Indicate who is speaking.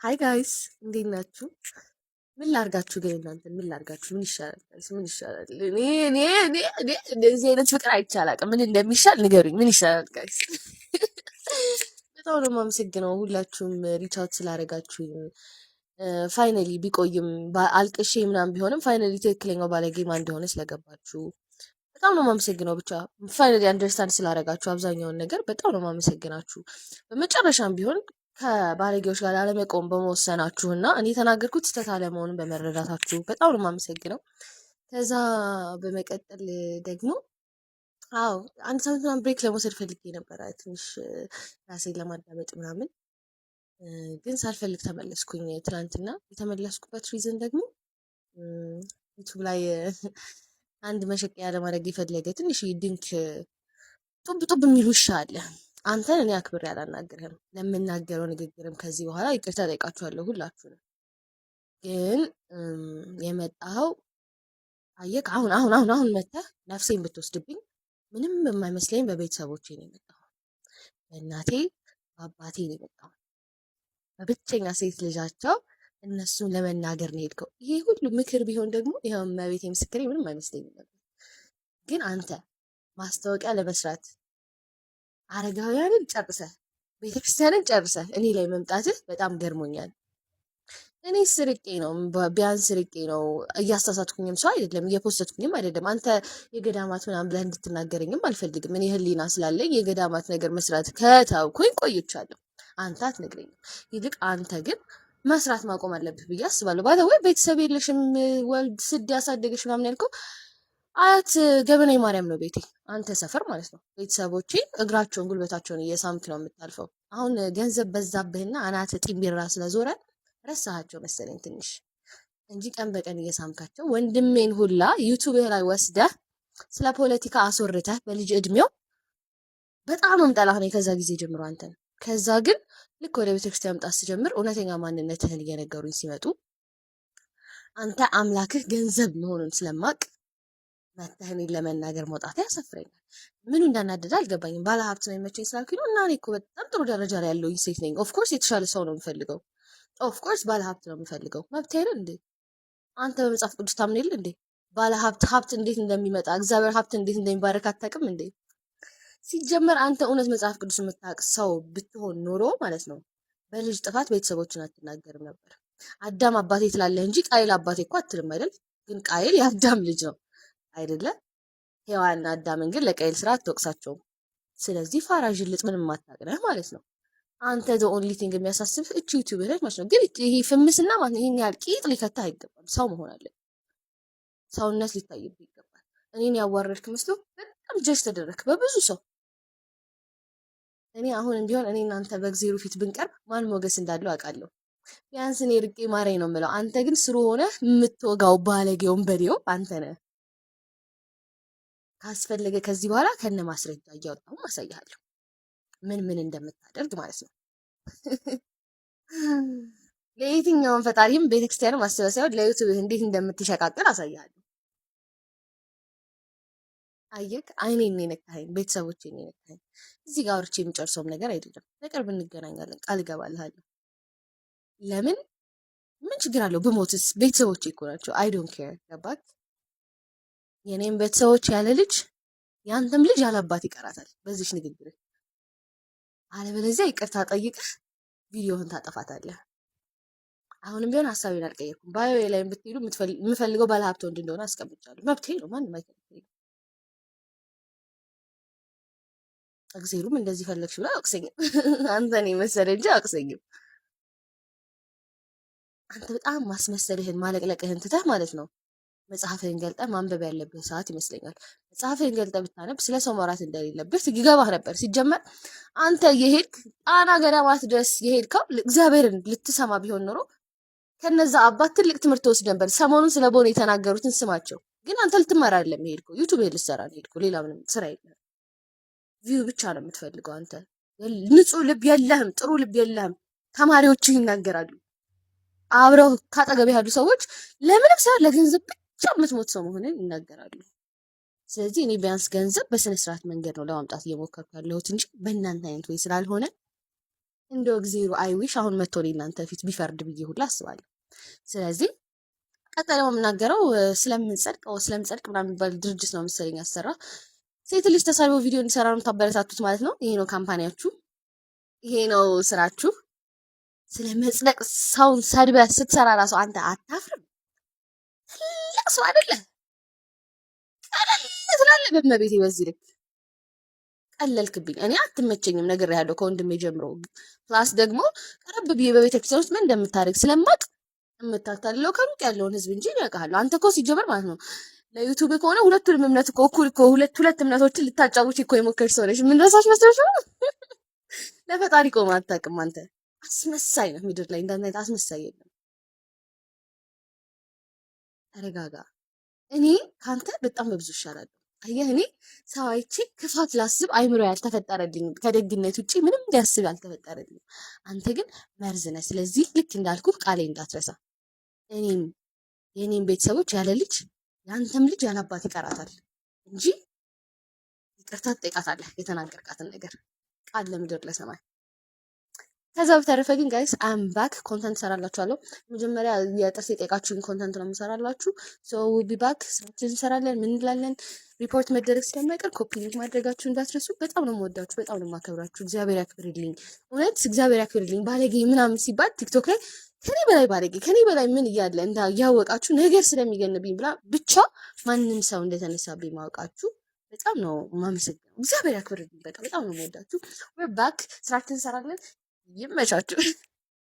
Speaker 1: ሃይ ጋይስ እንዴት ናችሁ? ምን ላርጋችሁ ግን እናንተን ምን ላርጋችሁ? ምን ይሻላል ጋይስ? ምን ይሻላል? እኔ እንደዚህ አይነት ፍቅር አይቼ አላውቅም። ምን እንደሚሻል ንገሩኝ። ምን ይሻላል ጋይስ? በጣም ነው የማመሰግነው ሁላችሁም ሪች አውት ስላደረጋችሁኝ። ፋይናሊ ቢቆይም አልቅሼ ምናምን ቢሆንም ፋይናሊ ትክክለኛው ባለጌ ማን እንደሆነ ስለገባችሁ በጣም ነው የማመሰግነው። ብቻ ፋይናሊ አንደርስታንድ ስላደረጋችሁ አብዛኛውን ነገር በጣም ነው የማመሰግናችሁ። በመጨረሻም ቢሆን ከባለጌዎች ጋር ላለመቆም በመወሰናችሁ እና እኔ የተናገርኩት ስህተት አለመሆኑን በመረዳታችሁ በጣም ነው የማመሰግነው። ከዛ በመቀጠል ደግሞ አዎ አንድ ሳምንት ምናምን ብሬክ ለመውሰድ ፈልጌ ነበረ ትንሽ ራሴን ለማዳመጥ ምናምን ግን ሳልፈልግ ተመለስኩኝ። ትናንትና የተመለስኩበት ሪዝን ደግሞ ዩቱብ ላይ አንድ መሸቀያ ለማድረግ የፈለገ ትንሽ ድንክ ጡብ ጡብ የሚሉ ውሻ አለ። አንተን እኔ አክብሬ አላናግርህም። ለምናገረው ንግግርም ከዚህ በኋላ ይቅርታ ጠይቃችኋለሁ ሁላችሁንም። ግን የመጣኸው አየክ አሁን መተህ ነፍሴን ብትወስድብኝ ምንም የማይመስለኝ በቤተሰቦቼ ነው የመጣኸው። በእናቴ በአባቴ ነው የመጣኸው። በብቸኛ ሴት ልጃቸው እነሱን ለመናገር ነው የሄድከው። ይሄ ሁሉ ምክር ቢሆን ደግሞ ይኸው እመቤቴ ምስክሬ ምንም አይመስለኝም ነበር። ግን አንተ ማስታወቂያ ለመስራት አረጋውያንን ጨርሰህ ቤተክርስቲያንን ጨርሰህ እኔ ላይ መምጣትህ በጣም ገርሞኛል። እኔ ስርቄ ነው ቢያንስ ስርቄ ነው፣ እያሳሳትኩኝም ሰው አይደለም፣ እየፖስተትኩኝም አይደለም። አንተ የገዳማት ምናምን ብለህ እንድትናገረኝም አልፈልግም። እኔ ህሊና ስላለኝ የገዳማት ነገር መስራት ከተውኩኝ ቆይቻለሁ። አንተ አትነግረኝም። ይልቅ አንተ ግን መስራት ማቆም አለብህ ብዬ አስባለሁ። ባለ ወይ ቤተሰብ የለሽም ወልድ ስድ ያሳደገሽ ምናምን ያልከው አያት ገበና ማርያም ነው ቤቴ፣ አንተ ሰፈር ማለት ነው። ቤተሰቦቼ እግራቸውን ጉልበታቸውን እየሳምክ ነው የምታልፈው። አሁን ገንዘብ በዛብህና አናት ጢምቢራ ስለዞረ ረሳሃቸው መሰለኝ ትንሽ እንጂ ቀን በቀን እየሳምካቸው ወንድሜን ሁላ ዩቱብህ ላይ ወስደህ ስለ ፖለቲካ አስወርተህ በልጅ እድሜው በጣም መምጠላህ ነው ከዛ ጊዜ ጀምሮ አንተን። ከዛ ግን ልክ ወደ ቤተክርስቲያን መምጣት ስጀምር እውነተኛ ማንነትህን እየነገሩኝ ሲመጡ አንተ አምላክህ ገንዘብ መሆኑን ስለማቅ መተህ እኔን ለመናገር መውጣት ያሳፍረኛል። ምኑ እንዳናደደ አልገባኝም። ባለ ሀብት ነው የሚመቸኝ ስላልኩኝ ነው። እና እኔ እኮ በጣም ጥሩ ደረጃ ላይ ያለውኝ ሴት ነኝ። ኦፍኮርስ የተሻለ ሰው ነው የምፈልገው። ኦፍኮርስ ባለ ሀብት ነው የምፈልገው። መብት አይደል እንዴ? አንተ በመጽሐፍ ቅዱስ ታምን የለ እንዴ? ባለ ሀብት እንዴት እንደሚመጣ እግዚአብሔር ሀብት እንዴት እንደሚባረክ አታውቅም እንዴ? ሲጀመር አንተ እውነት መጽሐፍ ቅዱስ የምታውቅ ሰው ብትሆን ኖሮ ማለት ነው በልጅ ጥፋት ቤተሰቦችን አትናገርም ነበር። አዳም አባቴ ትላለህ እንጂ ቃይል አባቴ እኮ አትልም አይደል? ግን ቃይል የአዳም ልጅ ነው አይደለ? ሔዋንና አዳምን ግን ለቃይል ስራ አትወቅሳቸውም። ስለዚህ ፋራ ዥልጥ ምንም አታውቅነህ ማለት ነው። አንተ ዘ ኦንሊ ቲንግ የሚያሳስብህ እቺ ዩቲዩብ ላይ ማለት ነው። ግን ይሄ ፍምስና ማለት ይሄን ያህል ቂጥ ሊከታህ አይገባም። ሰው መሆን አለ፣ ሰውነት ሊታይብህ ይገባል። እኔን ያዋረድክ መስሎ በጣም ጀጅ ተደረግክ በብዙ ሰው። እኔ አሁን ቢሆን እኔ እናንተ በእግዚአብሔር ፊት ብንቀርብ ማን ሞገስ እንዳለው አውቃለሁ። ቢያንስ እኔ ርቄ ማረኝ ነው የምለው። አንተ ግን ስሩ ሆነ የምትወጋው ባለጌውን በዴው አንተ ነህ። ካስፈለገ ከዚህ በኋላ ከነ ማስረጃ እያወጣሁ አሳይሃለሁ ምን እንደምታደርግ ማለት ነው። ለየትኛውም ፈጣሪም ቤተክርስቲያንም ማሰብ ሳይሆን ለዩቲዩብ እንዴት እንደምትሸቃቅል አሳይሃለሁ። አየክ፣ አይኔን ነው የነካኸኝ፣ ቤተሰቦቼን ነው የነካኸኝ። እዚህ ጋር አውርቼ የሚጨርሰውም ነገር አይደለም። በቅርብ እንገናኛለን፣ ቃል እገባልሃለሁ። ለምን ምን ችግር አለው ብሞትስ? ቤተሰቦቼ እኮ ናቸው። አይ ዶንት ኬር። ገባክ? የኔም ቤተሰቦች ያለ ልጅ ያንተም ልጅ ያለ አባት ይቀራታል በዚህች ንግግር። አለበለዚያ ይቅርታ ጠይቀህ ቪዲዮህን ታጠፋታለህ። አሁንም ቢሆን ሀሳቤን አልቀየርኩም። ባዮ ላይ ብትሄዱ የምፈልገው ባለሀብት ወንድ እንደሆነ አስቀምጫለሁ። መብቴ ነው፣ ማንም አይከለክለኝም። እግዜሩም እንደዚህ ፈለግሽ ብላ አያውቅሰኝም። አንተን የመሰለ እንጂ አያውቅሰኝም። አንተ በጣም ማስመሰልህን ማለቅለቅህን ትተህ ማለት ነው መጽሐፍህን ገልጠህ ማንበብ ያለብህ ሰዓት ይመስለኛል። መጽሐፍህን ገልጠህ ብታነብ ስለ ሰው ማውራት እንደሌለብህ ይገባህ ነበር። ሲጀመር አንተ የሄድክ ጣና ገዳማት ድረስ የሄድከው እግዚአብሔርን ልትሰማ ቢሆን ኖሮ ከነዛ አባት ትልቅ ትምህርት ወስድ ነበር። ሰሞኑን ስለ ቦን የተናገሩትን ስማቸው። ግን አንተ ልትማር አይደለም የሄድከው፣ ዩቱብ ልትሰራ ነው የሄድከው። ሌላ ምንም ስራ የለም። ቪው ብቻ ነው የምትፈልገው አንተ። ንጹህ ልብ የለህም፣ ጥሩ ልብ የለህም። ተማሪዎችህ ይናገራሉ። አብረው ካጠገብ ያሉ ሰዎች ለምንም ሳይሆን ለገንዘብ ብቻ የምትሞት ሰው መሆንን ይናገራሉ። ስለዚህ እኔ ቢያንስ ገንዘብ በስነ ስርዓት መንገድ ነው ለማምጣት እየሞከርኩ ያለሁት እንጂ በእናንተ አይነት ወይ ስላልሆነ እንደው እግዚአብሔር አይዊሽ አሁን መጥቶ እናንተ ፊት ቢፈርድ ብዬ ሁላ አስባለሁ። ስለዚህ ቀጣይ ደግሞ የምናገረው ስለምንጸድቅ ምናምን የሚባል ድርጅት ነው መሰለኝ ያሰራ ሴት ልጅ ተሳልቦ ቪዲዮ እንዲሰራ ነው የምታበረታቱት ማለት ነው። ይሄ ነው ካምፓኒያችሁ፣ ይሄ ነው ስራችሁ። ስለ መጽደቅ ሰውን ሰድበህ ስትሰራ ራሱ አንተ አታፍርም? ትልቅ ሰው አይደለ? ቀለል ትላለህ በመቤቴ። በዚህ ልክ ቀለልክብኝ። እኔ አትመቸኝም ነገር ያለው ከወንድሜ ጀምሮ። ፕላስ ደግሞ ቀረብ ብዬ በቤተክርስቲያን ውስጥ ምን እንደምታደርግ ስለማቅ የምታታልለው ከሩቅ ያለውን ህዝብ እንጂ ያውቃለሁ። አንተ እኮ ሲጀመር ማለት ነው ለዩቱብ ከሆነ ሁለቱንም እምነት እኮ እኩል እኮ ሁለት እምነቶችን ልታጫውች እኮ የሞከርሽ ሰው ነሽ። ምን ረሳሽ መስሎሽ ነው? ለፈጣሪ ቆማ አታውቅም አንተ። አስመሳይ ነው። ምድር ላይ እንዳንተ አይነት አስመሳይ የለም። ተረጋጋ። እኔ ካንተ በጣም በብዙ ይሻላል። አየህ፣ እኔ ሰው አይቼ ክፋት ላስብ አይምሮ ያልተፈጠረልኝ ከደግነት ውጪ ምንም ሊያስብ ያልተፈጠረልኝ። አንተ ግን መርዝ ነህ። ስለዚህ ልክ እንዳልኩ ቃሌ እንዳትረሳ። እኔም የእኔም ቤተሰቦች ያለ ልጅ የአንተም ልጅ ያለ አባት ይቀራታል እንጂ ይቅርታ ትጠይቃታለህ የተናገርካትን ነገር ቃል ለምድር ለሰማይ። ከዛ በተረፈ ግን ጋይስ አም ባክ ኮንተንት ሰራላችኋለሁ። መጀመሪያ የጥርስ የጠየቃችሁኝ ኮንተንት ነው የምሰራላችሁ። ሶ ቢ ባክ ስራችን እንሰራለን። ምን እንላለን? ሪፖርት መደረግ ስለማይቀር ኮፒ ሊንክ ማድረጋችሁ እንዳትረሱ። በጣም ነው የምወዳችሁ፣ በጣም ነው የማከብራችሁ። እግዚአብሔር ያክብርልኝ፣ እውነት እግዚአብሔር ያክብርልኝ። ባለጌ ምናምን ሲባል ቲክቶክ ላይ ከኔ በላይ ባለጌ ከኔ በላይ ምን እያለ እያወቃችሁ ነገር ስለሚገንብኝ ብቻ ማንም ሰው እንደተነሳብኝ ማወቃችሁ በጣም ነው የማመሰግነው። እግዚአብሔር ያክብርልኝ። በቃ በጣም ነው የምወዳችሁ። ዌር ባክ ስራችን እንሰራለን። ይመቻችሁ።